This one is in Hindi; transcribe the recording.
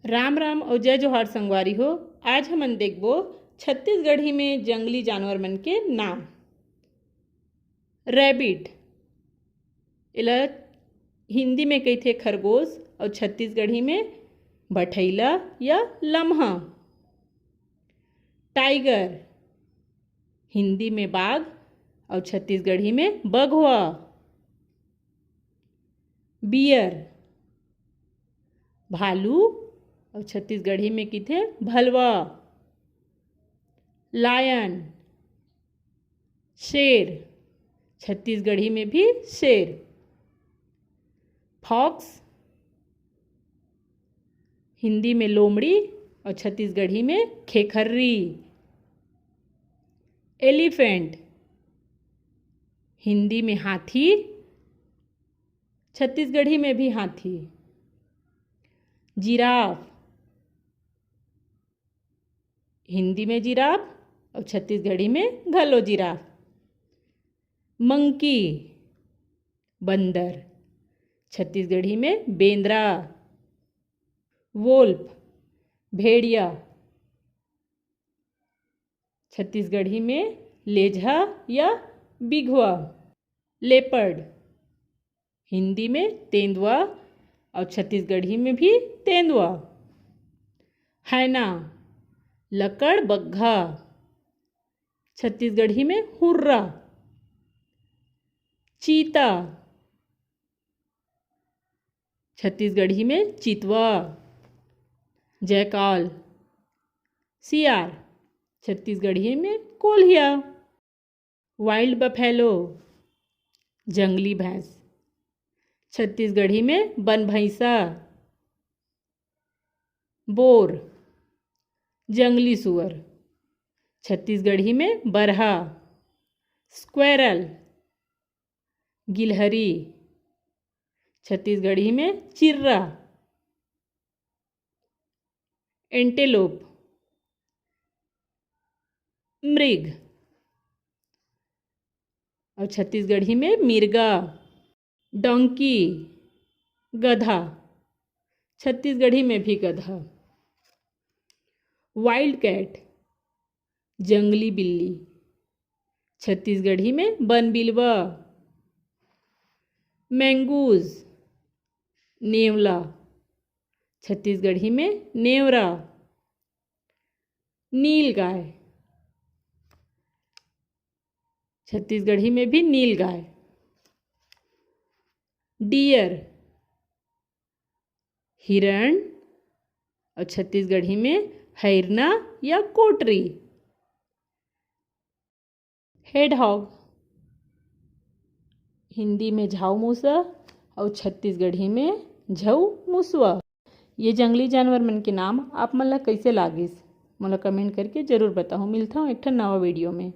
राम राम और जय जोहार संगवारी हो। आज हमन देखबो छत्तीसगढ़ी में जंगली जानवर मन के नाम। रैबिट, एला हिंदी में कहिथे खरगोश और छत्तीसगढ़ी में बठैला या लम्हा। टाइगर, हिंदी में बाघ और छत्तीसगढ़ी में बघवा। बियर, भालू और छत्तीसगढ़ी में किथे भलवा। लायन, शेर, छत्तीसगढ़ी में भी शेर। फॉक्स, हिंदी में लोमड़ी और छत्तीसगढ़ी में खेखर्री। एलिफेंट, हिंदी में हाथी, छत्तीसगढ़ी में भी हाथी। जिराफ, हिंदी में जिराफ और छत्तीसगढ़ी में घलो जिराफ। मंकी, बंदर, छत्तीसगढ़ी में बेंद्रा। वोल्फ, भेड़िया, छत्तीसगढ़ी में लेझा या बिघवा। लेपर्ड, हिंदी में तेंदुआ और छत्तीसगढ़ी में भी तेंदुआ। हैना, लकड़ बग्घा, छत्तीसगढ़ी में हुर्रा। चीता, छत्तीसगढ़ी में चितवा। जयकाल, सियार, छत्तीसगढ़ी में कोल्हिया। वाइल्ड बफेलो, जंगली भैंस, छत्तीसगढ़ी में बन भैंसा। बोर, जंगली सुअर, छत्तीसगढ़ी में बरहा। स्क्वेरल, गिलहरी, छत्तीसगढ़ी में चिर्रा। एंटेलोप, मृग और छत्तीसगढ़ी में मिर्गा। डोंकी, गधा, छत्तीसगढ़ी में भी गधा। वाइल्ड कैट, जंगली बिल्ली, छत्तीसगढ़ी में बनबिलवा। मैंगूज, नेवला, छत्तीसगढ़ी में नेवरा। नीलगाय, छत्तीसगढ़ी में भी नीलगाय। डियर, हिरण और छत्तीसगढ़ी में हैरना या कोटरी। हेडहॉग, हिंदी में झाऊ मूसा और छत्तीसगढ़ी में झऊ मुसवा। ये जंगली जानवर मन के नाम आप मन ला कइसे लागिस मोला कमेंट करके जरूर बताओ। मिलता हूँ एक ठन नवा वीडियो में।